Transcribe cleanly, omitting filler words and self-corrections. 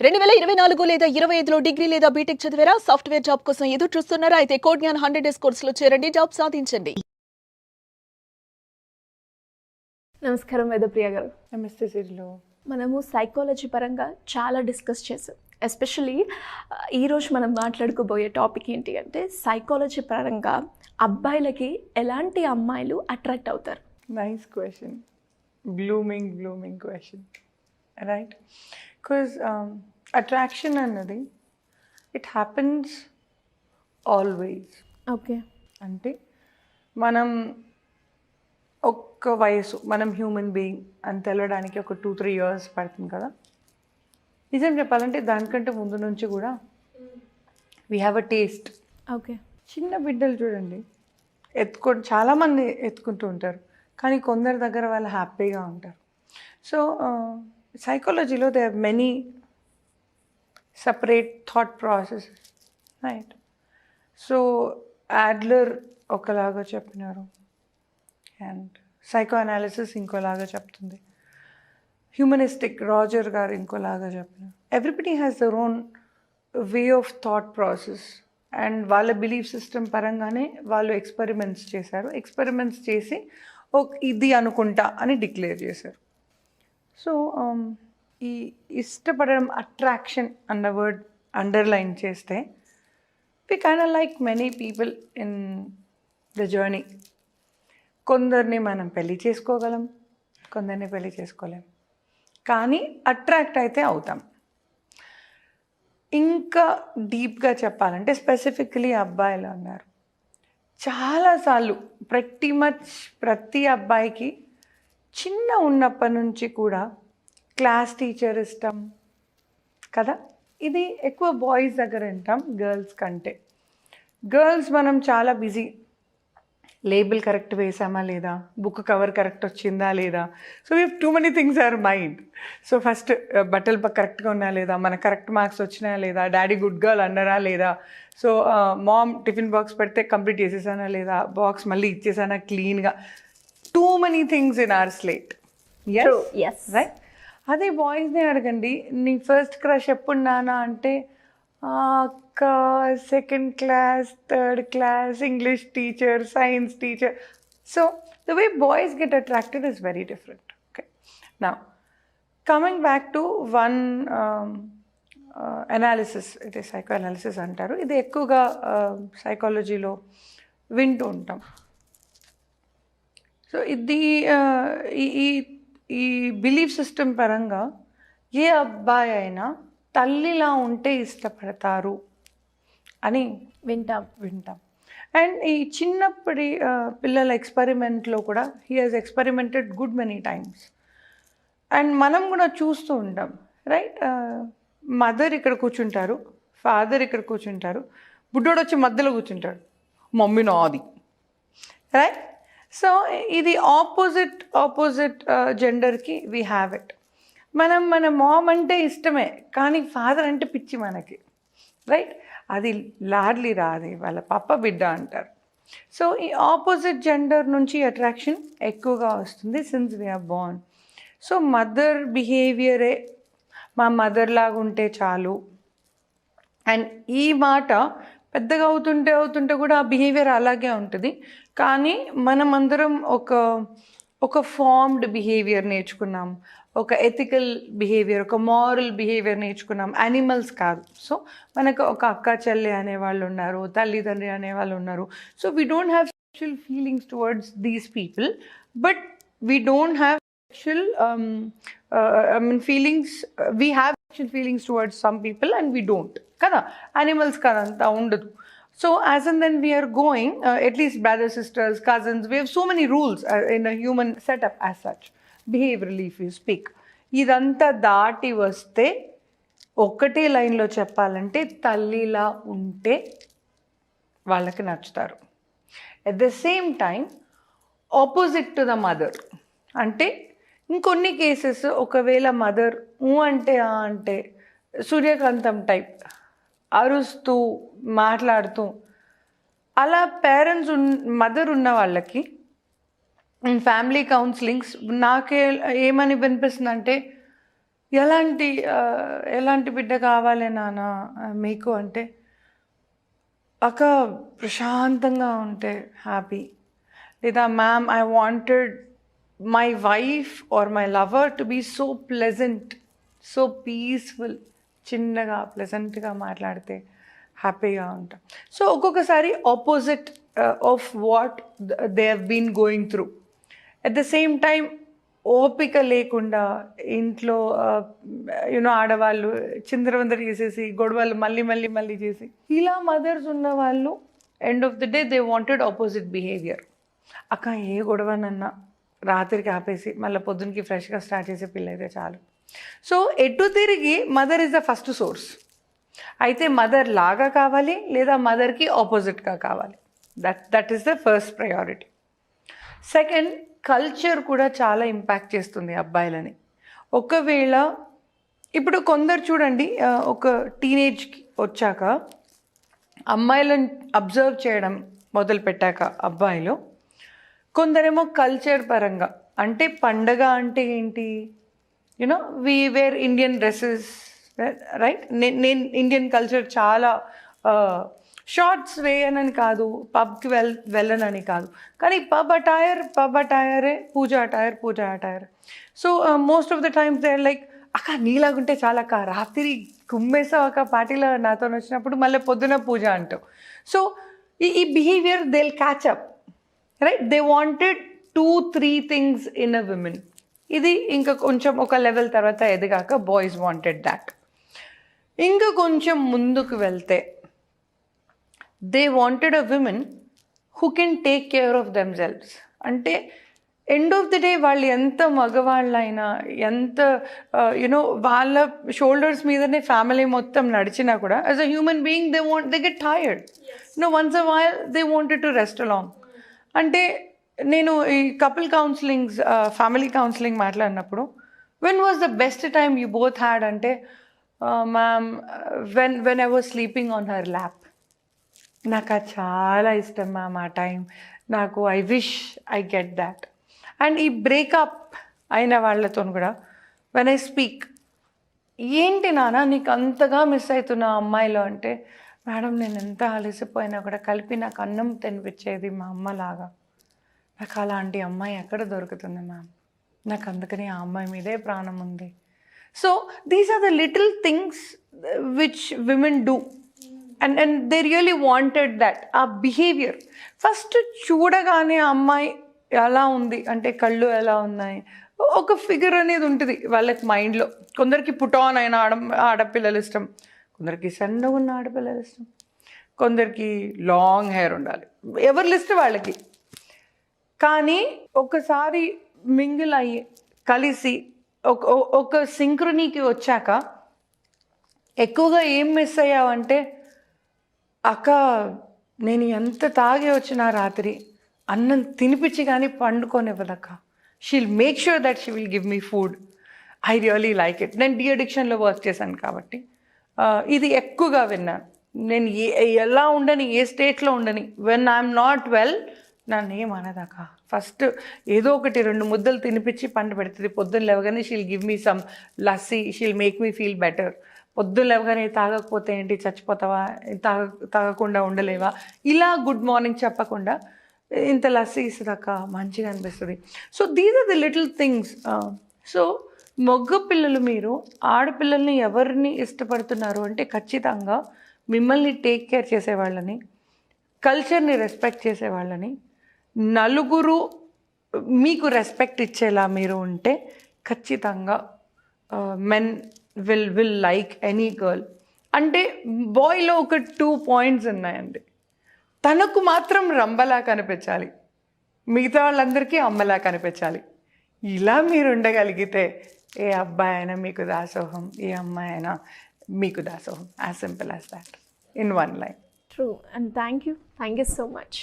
2024 లేదా 25లో డిగ్రీ లేదా బీటెక్ చదివారా? సాఫ్ట్‌వేర్ జాబ్ కోసం ఎదురు చూస్తున్నారా? అయితే కోడ్ జ్ఞాన్ 100 డేస్ కోర్సులో చేరండి. జాబ్ సాధించండి. నమస్కారం వేదప్రియ గారు. నమస్తే సిరిలో. మనము సైకాలజీ పరంగా చాలా డిస్కస్ చేసాం. ఎస్పెషల్లీ ఈరోజు మనం మాట్లాడుకోబోయే టాపిక్ ఏంటి అంటే సైకాలజీ పరంగా అబ్బాయిలకి ఎలాంటి అమ్మాయిలు అట్రాక్ట్ అవుతారు? Nice question. Blooming question, right? Because attraction అన్నది ఇట్ హ్యాపెన్స్ ఆల్వేస్. ఓకే. అంటే మనం ఒక్క వయసు, మనం హ్యూమన్ బీయింగ్ అని తెలవడానికి ఒక 2-3 years పడుతుంది కదా. నిజం చెప్పాలంటే దానికంటే ముందు నుంచి కూడా we have a taste. Okay. చిన్న బిడ్డలు చూడండి, చాలామంది ఎత్తుకుంటూ ఉంటారు, కానీ కొందరి దగ్గర వాళ్ళు హ్యాపీగా ఉంటారు. సో సైకాలజీలో they have many separate thought processes, right? So Adler ఒకలాగా చెప్పినారు అండ్ సైకో అనాలిసిస్ ఇంకోలాగా చెప్తుంది, హ్యూమనిస్టిక్ రాజర్ గారు ఇంకోలాగా చెప్పినారు. Everybody has their own way of thought process and వాళ్ళ బిలీఫ్ సిస్టమ్ పరంగానే వాళ్ళు ఎక్స్పెరిమెంట్స్ చేశారు. ఎక్స్పెరిమెంట్స్ చేసి ఇది అనుకుంటా అని డిక్లేర్ చేశారు. సో ఈ ఇష్టపడడం, అట్రాక్షన్ అన్న వర్డ్ అండర్లైన్ చేస్తే we kind of like many people in the journey. కొందరిని మనం పెళ్లి చేసుకోగలం, కొందరిని పెళ్లి చేసుకోలేం, కానీ అట్రాక్ట్ అయితే అవుతాం. ఇంకా డీప్గా చెప్పాలంటే స్పెసిఫికలీ అబ్బాయిలు అన్నారు, చాలాసార్లు ప్రతి అబ్బాయికి చిన్న ఉన్నప్పటి నుంచి కూడా క్లాస్ టీచర్ ఇష్టం కదా. ఇది ఎక్కువ బాయ్స్ దగ్గర వింటాం గర్ల్స్ కంటే. గర్ల్స్ మనం చాలా బిజీ, లేబుల్ కరెక్ట్ వేసామా లేదా, బుక్ కవర్ కరెక్ట్ వచ్చిందా లేదా, so we too many things or mind. So first బట్టలు కరెక్ట్గా ఉన్నా లేదా, మన కరెక్ట్ మార్క్స్ వచ్చినాయా లేదా, డాడీ గుడ్ గర్ల్ అన్నారా లేదా, సో మామ్ టిఫిన్ బాక్స్ పెడితే కంప్లీట్ చేసేసానా లేదా, బాక్స్ మళ్ళీ ఇచ్చేసానా క్లీన్గా. Two many things in our slate. yes, right? అదే బాయ్స్ని అడగండి, నీ ఫస్ట్ క్రష్ ఎప్పుడు నానా అంటే అక్క, second class, third class, English teacher, science teacher. So the way boys get attracted is very different. Okay, now coming back to one analysis, ఇది psycho analysis అంటారు. ఇది ఎక్కువగా సైకాలజీలో వింటూ ఉంటాం. సో ఇది ఈ బిలీఫ్ సిస్టమ్ పరంగా ఏ అబ్బాయి అయినా తల్లిలా ఉంటే ఇష్టపడతారు అని వింటాం. అండ్ ఈ చిన్నప్పటి పిల్లల ఎక్స్పెరిమెంట్లో కూడా he has experimented good many times. And మనం కూడా చూస్తూ ఉంటాం, రైట్? మదర్ ఇక్కడ కూర్చుంటారు, ఫాదర్ ఇక్కడ కూర్చుంటారు, బుడ్డోడు వచ్చి మధ్యలో కూర్చుంటాడు, మమ్మీ నాది, రైట్? సో ఇది ఆపోజిట్ జెండర్కి వీ హ్యావ్ ఇట్. మన మామ్ అంటే ఇష్టమే, కానీ ఫాదర్ అంటే పిచ్చి మనకి, రైట్? అది లాడ్లీ రాది, వాళ్ళ పప్ప బిడ్డ అంటారు. సో ఈ ఆపోజిట్ జెండర్ నుంచి అట్రాక్షన్ ఎక్కువగా వస్తుంది since we are born. So mother బిహేవియరే మా మదర్ లాగా ఉంటే చాలు. అండ్ ఈ మాట పెద్దగా అవుతుంటే కూడా ఆ బిహేవియర్ అలాగే ఉంటుంది. కానీ మనమందరం ఒక ఫార్మ్డ్ బిహేవియర్ నేర్చుకున్నాం, ఒక ఎథికల్ బిహేవియర్, ఒక మారల్ బిహేవియర్ నేర్చుకున్నాం, యానిమల్స్ కాదు. సో మనకు ఒక అక్క చెల్లి అనేవాళ్ళు ఉన్నారు, తల్లిదండ్రి అనేవాళ్ళు ఉన్నారు. So we don't have sexual feelings towards these people, but we don't have sexual feelings. We have sexual feelings towards some people and we don't కదా. యానిమల్స్ కదా అంతా ఉండదు. So as and then we are going, at least brothers, sisters, cousins, we have so many rules in a human setup as such, behaviorally if you speak. ఇదంతా దాటి వస్తే ఒక్కటే లైన్లో చెప్పాలంటే తల్లిలా ఉంటే వాళ్ళకి నచ్చుతారు. At the same time opposite to the mother అంటే ఇంకొన్ని కేసెస్ ఒకవేళ మదర్ అంటే సూర్యకాంతం టైప్ అరుస్తూ మాట్లాడుతూ అలా పేరెంట్స్ మదర్ ఉన్న వాళ్ళకి ఫ్యామిలీ కౌన్సిలింగ్స్ నాకే ఏమని వినిపిస్తుంది అంటే ఎలాంటి బిడ్డ కావాలి నాన్న మీకు అంటే, అక్క ప్రశాంతంగా ఉంటే హ్యాపీ, లేదా ma'am I wanted my wife or my lover to be so pleasant, so peaceful, చిన్నగా ప్లెజెంట్గా మాట్లాడితే హ్యాపీగా ఉంటాం. సో ఒక్కొక్కసారి opposite of what they have been going through. At the same time ఓపిక లేకుండా ఇంట్లో ఆడవాళ్ళు చిందరవందర చేసేసి గొడవలు మళ్ళీ చేసి, ఇలా మదర్స్ ఉన్న వాళ్ళు end of the day they wanted opposite behaviour. అక్క ఏ గొడవనన్నా రాత్రికి ఆపేసి మళ్ళీ పొద్దునకి ఫ్రెష్గా స్టార్ట్ చేసే పిల్ల అయితే చాలు. సో ఎటు తిరిగి mother is the first source. అయితే మదర్ లాగా కావాలి, లేదా మదర్కి ఆపోజిట్గా కావాలి. That is the first priority. Second, culture కూడా చాలా ఇంపాక్ట్ చేస్తుంది అబ్బాయిలని. ఒకవేళ ఇప్పుడు కొందరు చూడండి, ఒక టీనేజ్కి వచ్చాక అమ్మాయిలను అబ్జర్వ్ చేయడం మొదలు పెట్టాక అబ్బాయిలు, కొందరేమో కల్చర్ పరంగా, అంటే పండగ అంటే ఏంటి, we wear Indian dresses, right. నేను ఇండియన్ కల్చర్ చాలా షార్ట్స్ వేయనని కాదు, పబ్కి వెళ్ళనని కాదు, కానీ పబ్ అటైరే, పూజ attire. So most of the times they are like, అక్క నీలాగుంటే చాలా అక్క, రాత్రి కుమ్మేసావు అక్క పార్టీలో నాతో వచ్చినప్పుడు, మళ్ళీ పొద్దున పూజ అంటావు. సో ఈ behaviour they will catch up, right. They wanted 2-3 things in a women. ఇది ఇంకా కొంచెం ఒక లెవెల్ తర్వాత ఎదిగాక బాయ్స్ వాంటెడ్ దాట్. ఇంకా కొంచెం ముందుకు వెళ్తే they wanted a women who can take care of themselves. అంటే ఎండ్ ఆఫ్ ది డే వాళ్ళు ఎంత మగవాళ్ళైనా, ఎంత వాళ్ళ షోల్డర్స్ మీదనే ఫ్యామిలీ మొత్తం నడిచినా కూడా as a human being they get tired. Once a while they wanted to rest along. అంటే నేను ఈ కపుల్ కౌన్సిలింగ్స్, ఫ్యామిలీ కౌన్సిలింగ్ మాట్లాడినప్పుడు, when was the best time you both had అంటే, ma'am when I was sleeping on her lap. నాకు అది చాలా ఇష్టం ma'am ఆ టైం, నాకు I wish I get that. And ఈ బ్రేకప్ అయిన వాళ్ళతో కూడా వెన్ ఐ స్పీక్, ఏంటి నాన్న నీకు అంతగా మిస్ అవుతున్నా అమ్మాయిలో అంటే, మేడం నేను ఎంత అలసిపోయినా కూడా కలిపి నాకు అన్నం తినిపించేది మా అమ్మలాగా, నాకు అలాంటి అమ్మాయి ఎక్కడ దొరుకుతుంది మ్యామ్, నాకు అందుకని ఆ అమ్మాయి మీదే ప్రాణం ఉంది. So these are the little things which women do, and they really wanted that. ఆ బిహేవియర్ ఫస్ట్ చూడగానే ఆ అమ్మాయి ఎలా ఉంది అంటే, కళ్ళు ఎలా ఉన్నాయి, ఒక ఫిగర్ అనేది ఉంటుంది వాళ్ళకి మైండ్లో. కొందరికి పుటాన్ అయిన ఆడపిల్లలు ఇష్టం, కొందరికి సన్నగా ఉన్న ఆడపిల్లలు ఇష్టం, కొందరికి లాంగ్ హెయిర్ ఉండాలి, ఎవరి లిస్ట్ వాళ్ళకి. కానీ ఒకసారి మింగిల్ అయ్యి కలిసి ఒక సింక్రనీకి వచ్చాక ఎక్కువగా ఏం మిస్ అయ్యావంటే, అక్క నేను ఎంత తాగి వచ్చిన రాత్రి అన్నం తినిపించి కానీ పండుకోనివ్వదక్క, she'll make sure that she will give me food, I really like it. నేను డి అడిక్షన్లో వర్క్ చేశాను కాబట్టి ఇది ఎక్కువగా విన్నాను. నేను ఎలా ఉండని, ఏ స్టేట్లో ఉండని, వెన్ ఐఎమ్ నాట్ వెల్ నన్ను ఏమనదాక ఫస్ట్ ఏదో ఒకటి 2 ముద్దలు తినిపించి పండు పెడుతుంది. పొద్దున్న లేవగానే she'll give me some lassi, she'll make me feel better. పొద్దున్న లేవగానే తాగకపోతే ఏంటి చచ్చిపోతావా, తాగకుండా ఉండలేవా, ఇలా గుడ్ మార్నింగ్ చెప్పకుండా ఇంత లస్సీ ఇస్తుందాక మంచిగా అనిపిస్తుంది. So these are the little things. So మగ పిల్లలు, మీరు ఆడపిల్లల్ని ఎవరిని ఇష్టపడుతున్నారు అంటే ఖచ్చితంగా మిమ్మల్ని టేక్ కేర్ చేసేవాళ్ళని, కల్చర్ని రెస్పెక్ట్ చేసేవాళ్ళని, నలుగురు మీకు రెస్పెక్ట్ ఇచ్చేలా మీరు ఉంటే ఖచ్చితంగా men will like any girl. అంటే బాయ్లో ఒక 2 పాయింట్స్ ఉన్నాయండి. తనకు మాత్రం రంబలా కనిపించాలి, మిగతా వాళ్ళందరికీ అమ్మలా కనిపించాలి. ఇలా మీరు ఉండగలిగితే ఏ అబ్బాయి అయినా మీకు దాసోహం, ఏ అమ్మాయి అయినా మీకు దాసోహం. As simple as that in 1 line. True, and thank you so much.